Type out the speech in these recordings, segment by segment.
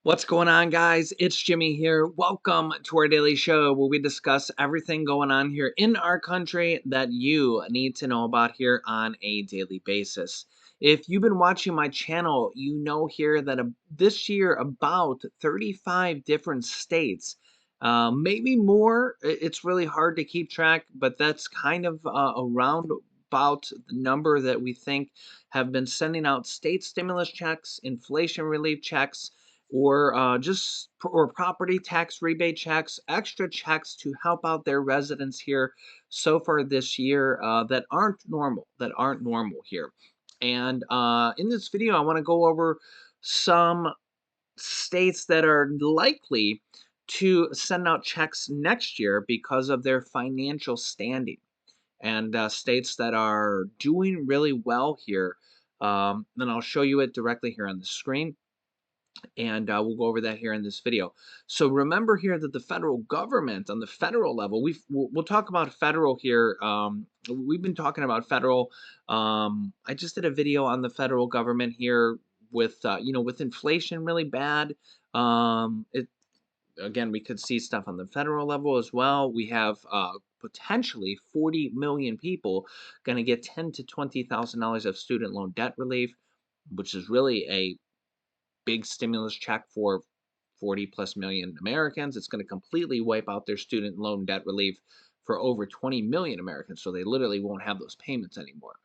What's going on, guys? It's Jimmy here. Welcome to our daily show where we discuss everything going on here in our country that you need to know about here on a daily basis. If you've been watching my channel, you know here that this year about 35 different states, maybe more. It's really hard to keep track, but that's kind of around about the number that we think have been sending out state stimulus checks, inflation relief checks, or or property tax rebate checks, extra checks to help out their residents here so far this year that aren't normal here. And in this video, I want to go over some states that are likely to send out checks next year because of their financial standing, and states that are doing really well here. Then I'll show you it directly here on the screen, and we'll go over that here in this video. So remember here that the federal government, on the federal level, we'll talk about federal here. We've been talking about federal. I just did a video on the federal government here with with inflation really bad. It Again, we could see stuff on the federal level as well. We have potentially 40 million people going to get $10,000 to $20,000 of student loan debt relief, which is really a big stimulus check for 40 plus million Americans. It's going to completely wipe out their student loan debt relief for over 20 million Americans. So they literally won't have those payments anymore.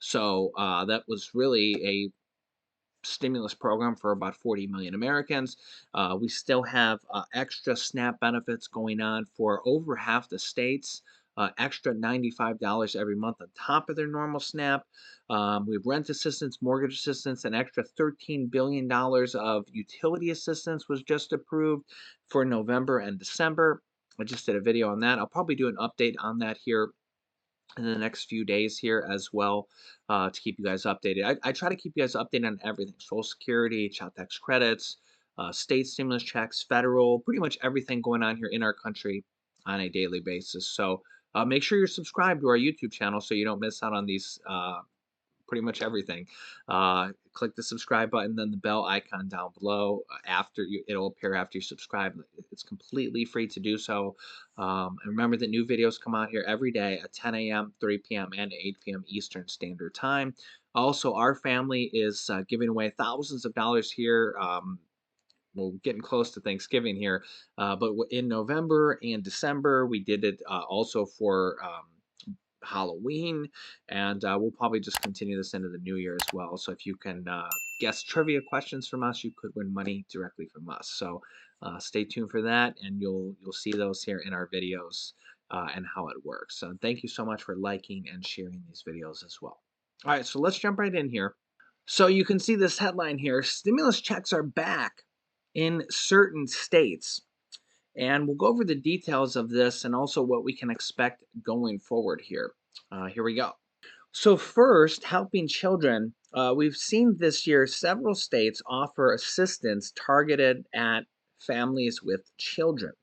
So that was really a stimulus program for about 40 million Americans. We still have extra SNAP benefits going on for over half the states. Extra $95 every month on top of their normal SNAP. We have rent assistance, mortgage assistance, and extra $13 billion of utility assistance was just approved for November and December. I just did a video on that. I'll probably do an update on that here in the next few days here as well, to keep you guys updated. I try to keep you guys updated on everything: Social Security, child tax credits, state stimulus checks, federal, pretty much everything going on here in our country on a daily basis. So make sure you're subscribed to our YouTube channel so you don't miss out on these pretty much everything. Click the subscribe button, then the bell icon down below. It'll appear after you subscribe. It's completely free to do so. And remember that new videos come out here every day at 10 a.m., 3 p.m., and 8 p.m. Eastern Standard Time. Also, our family is giving away thousands of dollars here. We're getting close to Thanksgiving here, but in November and December, we did it also for Halloween, and we'll probably just continue this into the new year as well. So if you can guess trivia questions from us, you could win money directly from us. So stay tuned for that, and you'll see those here in our videos and how it works. So thank you so much for liking and sharing these videos as well. All right, so let's jump right in here. So you can see this headline here: stimulus checks are back in certain states. And we'll go over the details of this and also what we can expect going forward here. Here we go. So first, helping children. We've seen this year several states offer assistance targeted at families with children.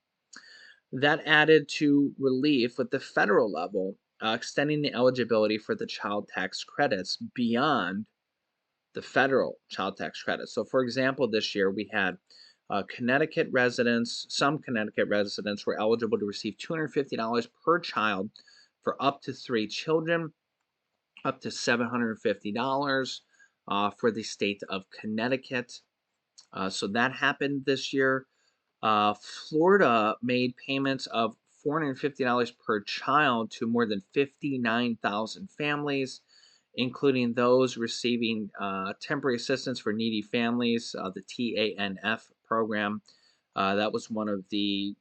That added to relief with the federal level, extending the eligibility for the child tax credits beyond the federal child tax credit. So, for example, this year we had some Connecticut residents were eligible to receive $250 per child for up to 3 children, up to $750 for the state of Connecticut. So that happened this year. Florida made payments of $450 per child to more than 59,000 families, including those receiving temporary assistance for needy families, the TANF program. That was one of the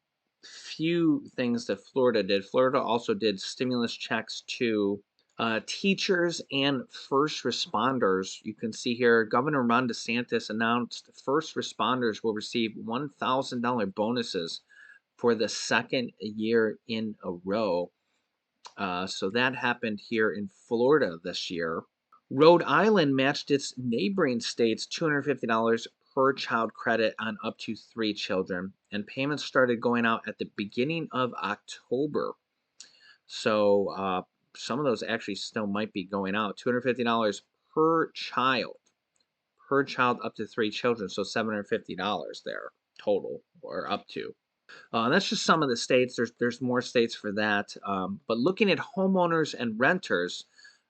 few things that Florida did. Florida also did stimulus checks to teachers and first responders. You can see here, Governor Ron DeSantis announced first responders will receive $1,000 bonuses for the second year in a row. So that happened here in Florida this year. Rhode Island matched its neighboring states $250 per child credit on up to 3 children, and payments started going out at the beginning of October. So some of those actually still might be going out. $250 per child per child up to 3 children. So $750 there total, or up to. That's just some of the states. There's more states for that. But looking at homeowners and renters,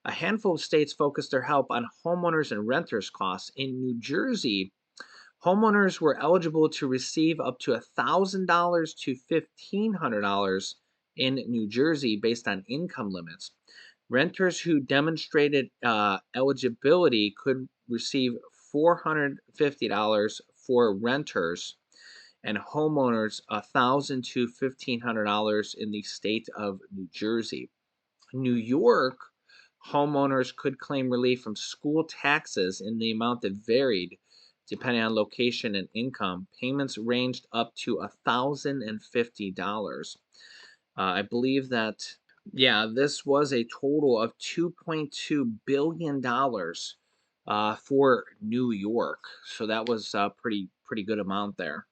a handful of states focus their help on homeowners and renters costs. In New Jersey, homeowners were eligible to receive up to $1,000 to $1,500 in New Jersey based on income limits. Renters who demonstrated eligibility could receive $450 for renters, and homeowners $1,000 to $1,500 in the state of New Jersey. New York, homeowners could claim relief from school taxes in the amount that varied depending on location and income. Payments ranged up to $1,050. I believe that, yeah, this was a total of $2.2 billion for New York. So that was a pretty good amount there.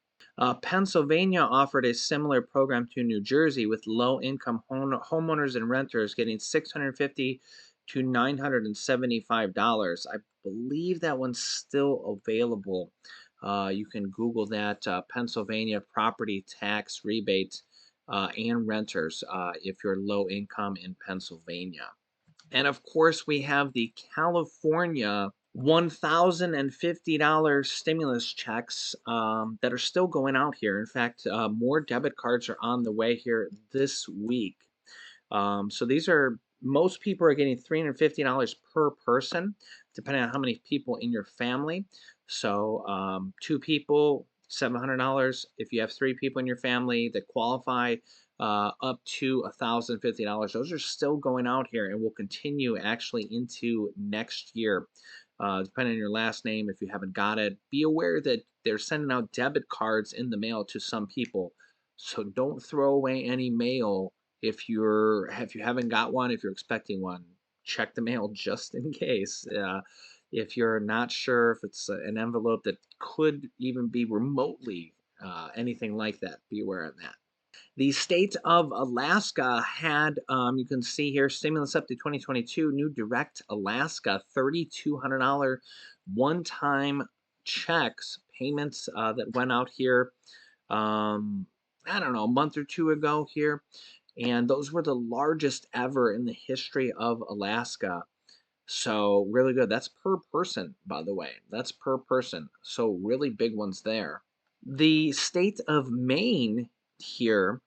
Pennsylvania offered a similar program to New Jersey, with low-income homeowners and renters getting $650 to $975. I believe that one's still available. You can Google that, Pennsylvania property tax rebate and renters if you're low income in Pennsylvania. And of course, we have the California $1,050 stimulus checks that are still going out here. In fact, more debit cards are on the way here this week. So these are, most people are getting $350 per person, depending on how many people in your family. So 2 people, $700. If you have 3 people in your family that qualify, up to $1,050. Those are still going out here and will continue actually into next year. Depending on your last name, if you haven't got it, be aware that they're sending out debit cards in the mail to some people. So don't throw away any mail if you haven't got one. If you're expecting one, check the mail just in case. If you're not sure if it's an envelope that could even be remotely anything like that, be aware of that. The state of Alaska had, you can see here, stimulus up to 2022, new direct Alaska $3,200 one-time checks, payments that went out here, I don't know, a month or two ago here. And those were the largest ever in the history of Alaska. So really good. That's per person, by the way. That's per person. So really big ones there. The state of Maine here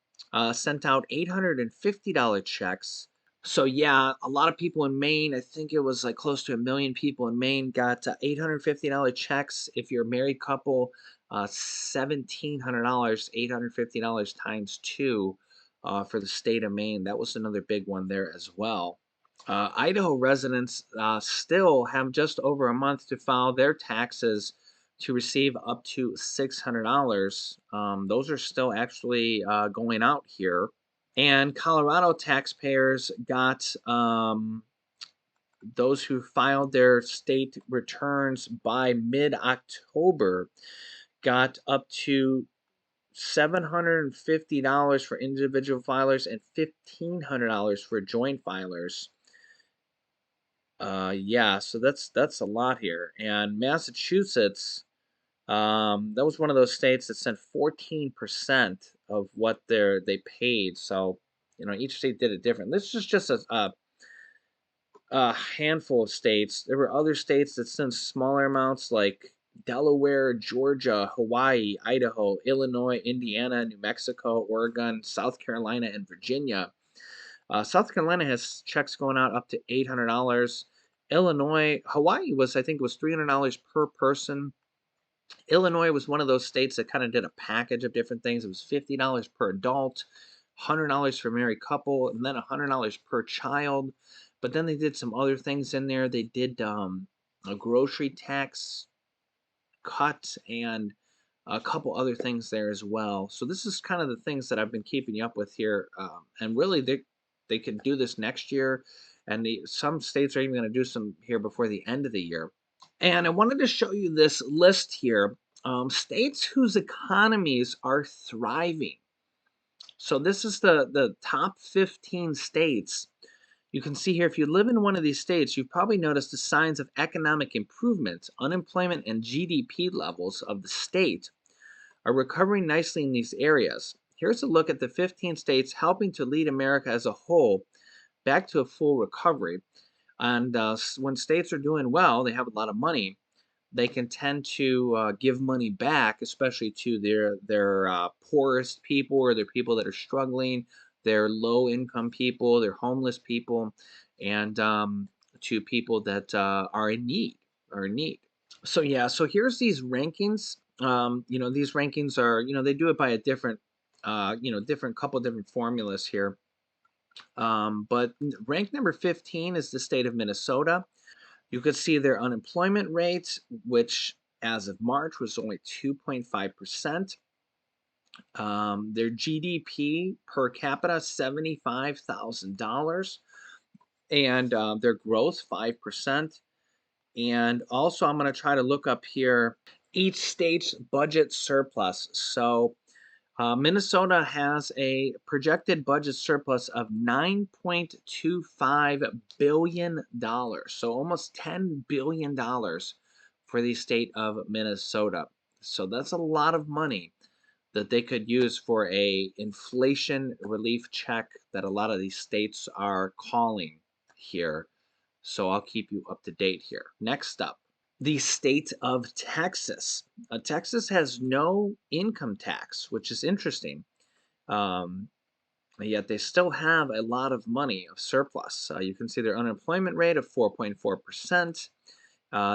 sent out $850 checks. So yeah, a lot of people in Maine, I think it was like close to 1 million people in Maine got $850 checks. If you're a married couple, $1,700, $850 times two for the state of Maine. That was another big one there as well. Idaho residents still have just over a month to file their taxes to receive up to $600. Those are still actually going out here. And Colorado taxpayers got, those who filed their state returns by mid-October got up to $750 for individual filers and $1,500 for joint filers. Yeah, so that's a lot here. And Massachusetts, that was one of those states that sent 14% of what they paid. So, each state did it different. This is just a handful of states. There were other states that sent smaller amounts, like Delaware, Georgia, Hawaii, Idaho, Illinois, Indiana, New Mexico, Oregon, South Carolina, and Virginia. South Carolina has checks going out up to $800. Illinois, Hawaii was, I think, it was $300 per person. Illinois was one of those states that kind of did a package of different things. It was $50 per adult, $100 for married couple, and then $100 per child. But then they did some other things in there. They did a grocery tax cut and a couple other things there as well. So this is kind of the things that I've been keeping you up with here. And really, they can do this next year, and some states are even going to do some here before the end of the year. And I wanted to show you this list here, states whose economies are thriving. So this is the top 15 states. You can see here, if you live in one of these states, you've probably noticed the signs of economic improvement. Unemployment and GDP levels of the state are recovering nicely in these areas. Here's a look at the 15 states helping to lead America as a whole back to a full recovery. And when states are doing well, they have a lot of money. They can tend to give money back, especially to their poorest people, or their people that are struggling, their low income people, their homeless people, and to people that are in need. Are in need. So yeah, so here's these rankings. These rankings are, they do it by a different, different couple different formulas here. But rank number 15 is the state of Minnesota. You could see their unemployment rate, which as of March was only 2.5%. Their GDP per capita, $75,000, and their growth, 5%. And also, I'm going to try to look up here each state's budget surplus. So, Minnesota has a projected budget surplus of $9.25 billion, so almost $10 billion for the state of Minnesota. So that's a lot of money that they could use for a inflation relief check that a lot of these states are calling here. So I'll keep you up to date here. Next up, the state of Texas. Texas has no income tax, which is interesting. Um, Yet they still have a lot of money of surplus. You can see their unemployment rate of 4.4%,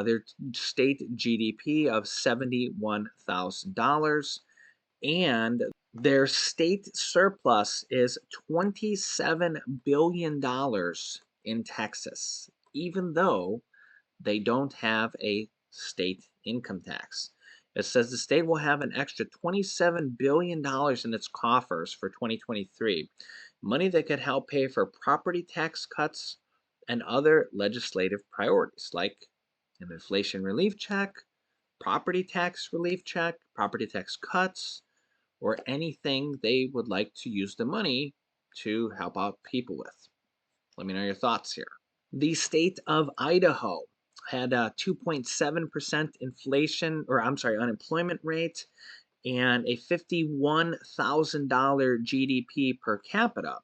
their state GDP of $71,000, and their state surplus is $27 billion in Texas, even though they don't have a state income tax. It says the state will have an extra $27 billion in its coffers for 2023, money that could help pay for property tax cuts and other legislative priorities like an inflation relief check, property tax cuts, or anything they would like to use the money to help out people with. Let me know your thoughts here. The state of Idaho had a 2.7% inflation, or I'm sorry, unemployment rate, and a $51,000 GDP per capita.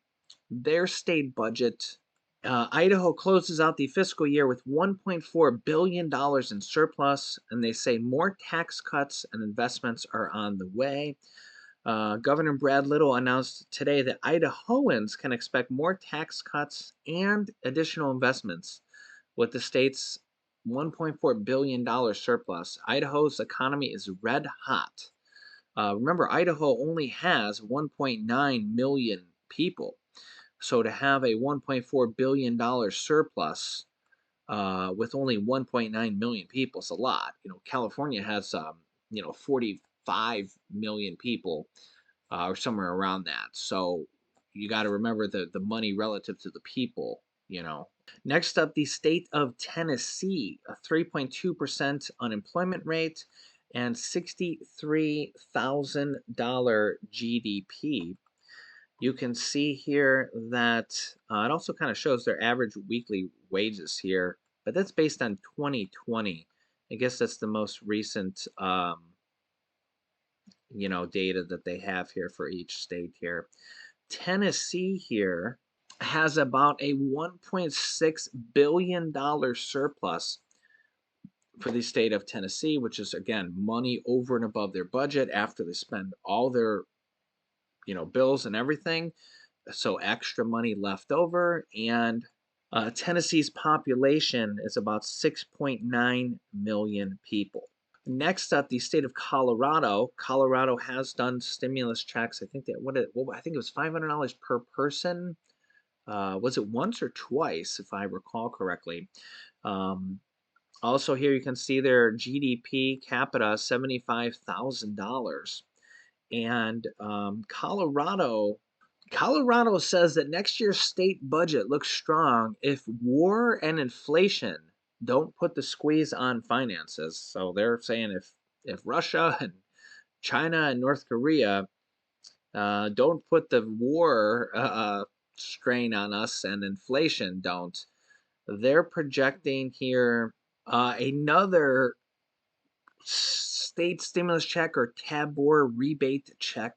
Their state budget, Idaho closes out the fiscal year with $1.4 billion in surplus, and they say more tax cuts and investments are on the way. Governor Brad Little announced today that Idahoans can expect more tax cuts and additional investments with the state's $1.4 billion surplus. Idaho's economy is red hot. Remember, Idaho only has 1.9 million people. So to have a $1.4 billion surplus with only 1.9 million people is a lot. California has, 45 million people or somewhere around that. So you got to remember the money relative to the people. Next up, the state of Tennessee, a 3.2% unemployment rate and $63,000 GDP. You can see here that it also kind of shows their average weekly wages here, but that's based on 2020. I guess that's the most recent data that they have here for each state here. Tennessee here has about a $1.6 billion surplus for the state of Tennessee, which is again money over and above their budget after they spend all their bills and everything. So extra money left over, and Tennessee's population is about 6.9 million people. Next up, the state of Colorado. Colorado has done stimulus checks. I think that I think it was $500 per person. Was it once or twice, if I recall correctly? Um, Also, here you can see their GDP capita, $75,000, and Colorado says that next year's state budget looks strong if war and inflation don't put the squeeze on finances. So they're saying if Russia and China and North Korea don't put the war strain on us and inflation don't. They're projecting here another state stimulus check or tabor rebate check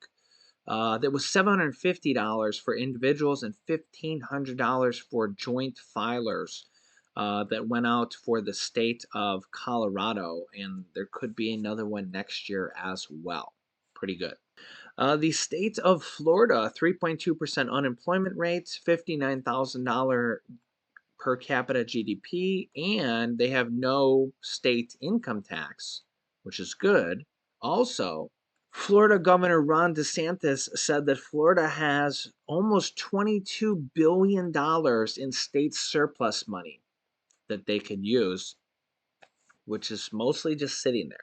that was $750 for individuals and $1,500 for joint filers that went out for the state of Colorado, and there could be another one next year as well. Pretty good. The state of Florida, 3.2% unemployment rate, $59,000 per capita GDP, and they have no state income tax, which is good. Also, Florida Governor Ron DeSantis said that Florida has almost $22 billion in state surplus money that they could use, which is mostly just sitting there.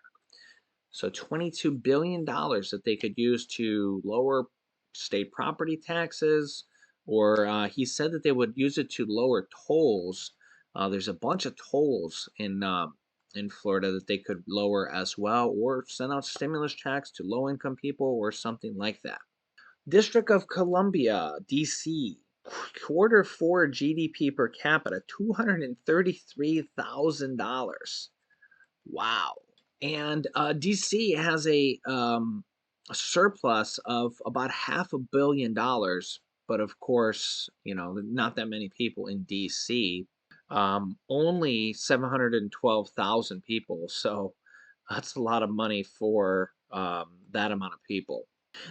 So $22 billion that they could use to lower state property taxes, or he said that they would use it to lower tolls. There's a bunch of tolls in Florida that they could lower as well, or send out stimulus checks to low-income people, or something like that. District of Columbia, D.C. Quarter 4 GDP per capita, $233,000. Wow. And DC has a surplus of about $500 million, but of course, not that many people in DC. Only 712,000 people, so that's a lot of money for that amount of people.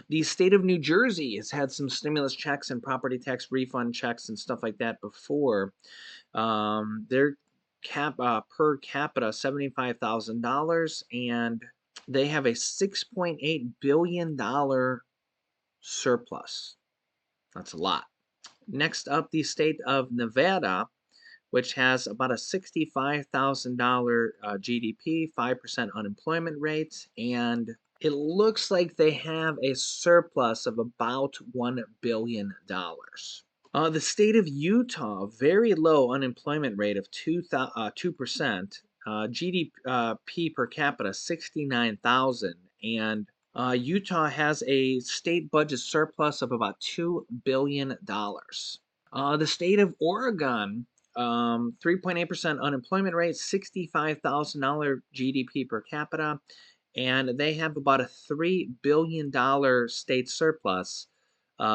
The state of New Jersey has had some stimulus checks and property tax refund checks and stuff like that before. Their per capita $75,000, and they have a $6.8 billion surplus. That's a lot. Next up, the state of Nevada, which has about a $65,000 GDP, 5% unemployment rate, and it looks like they have a surplus of about $1 billion. The state of Utah, very low unemployment rate of 2%. GDP per capita 69,000, and Utah has a state budget surplus of about $2 billion. The state of Oregon, 3.8% unemployment rate, $65,000 GDP per capita, and they have about a $3 billion state surplus.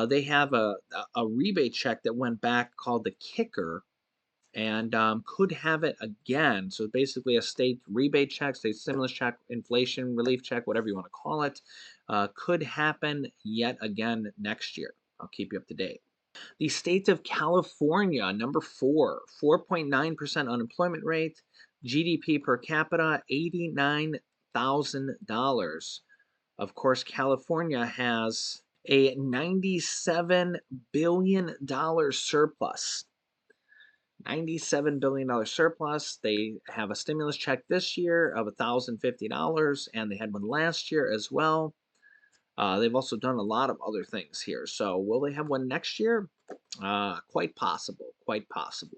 They have a rebate check that went back called the kicker, and could have it again. So basically, a state rebate check, state stimulus check, inflation relief check, whatever you want to call it, could happen yet again next year. I'll keep you up to date. The state of California, number 4, 4.9% unemployment rate, GDP per capita $89,000. Of course, California has a $97 billion surplus. $97 billion surplus. They have a stimulus check this year of $1,050, and they had one last year as well. They've also done a lot of other things here. So, will they have one next year? Quite possible. Quite possible.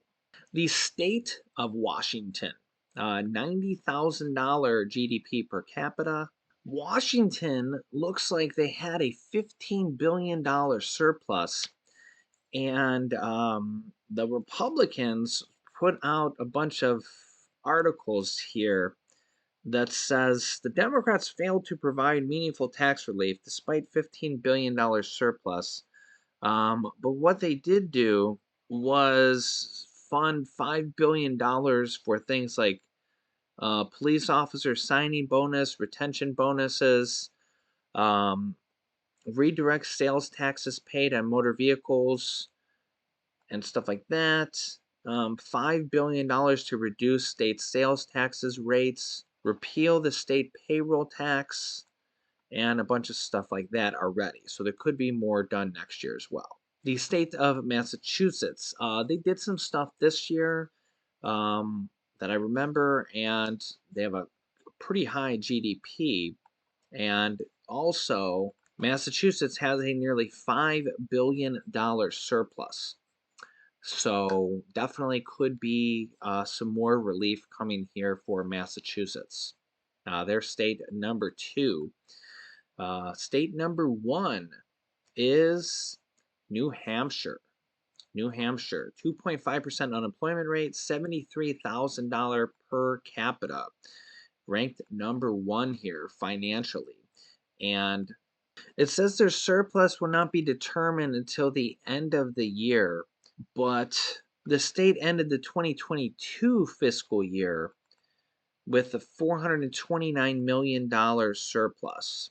The state of Washington, $90,000 GDP per capita. Washington looks like they had a $15 billion surplus, and the Republicans put out a bunch of articles here that says the Democrats failed to provide meaningful tax relief despite $15 billion surplus. But what they did do was fund $5 billion for things like police officer signing bonus, retention bonuses, um, redirect sales taxes paid on motor vehicles, and stuff like that. $5 billion to reduce state sales taxes rates, repeal the state payroll tax, and a bunch of stuff like that already. So there could be more done next year as well. The state of Massachusetts, they did some stuff this year that I remember, and they have a pretty high GDP. And also, Massachusetts has a nearly $5 billion surplus. So definitely could be some more relief coming here for Massachusetts. Their state number 2. State number 1 is New Hampshire. New Hampshire, 2.5% unemployment rate, $73,000 per capita. Ranked number one here financially. And it says their surplus will not be determined until the end of the year, but the state ended the 2022 fiscal year with a $429 million surplus.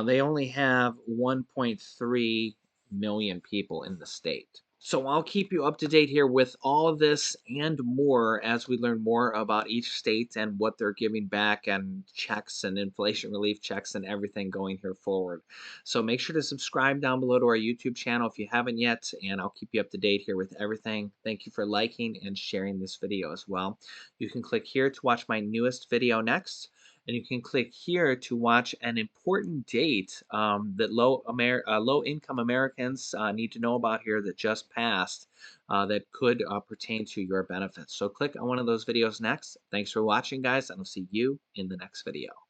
They only have 1.3 million people in the state. So I'll keep you up to date here with all of this and more as we learn more about each state and what they're giving back and checks and inflation relief checks and everything going here forward. So make sure to subscribe down below to our YouTube channel if you haven't yet, and I'll keep you up to date here with everything. Thank you for liking and sharing this video as well. You can click here to watch my newest video next, and you can click here to watch an important date that low income Americans need to know about here that just passed that could pertain to your benefits. So click on one of those videos next. Thanks for watching, guys, and I'll see you in the next video.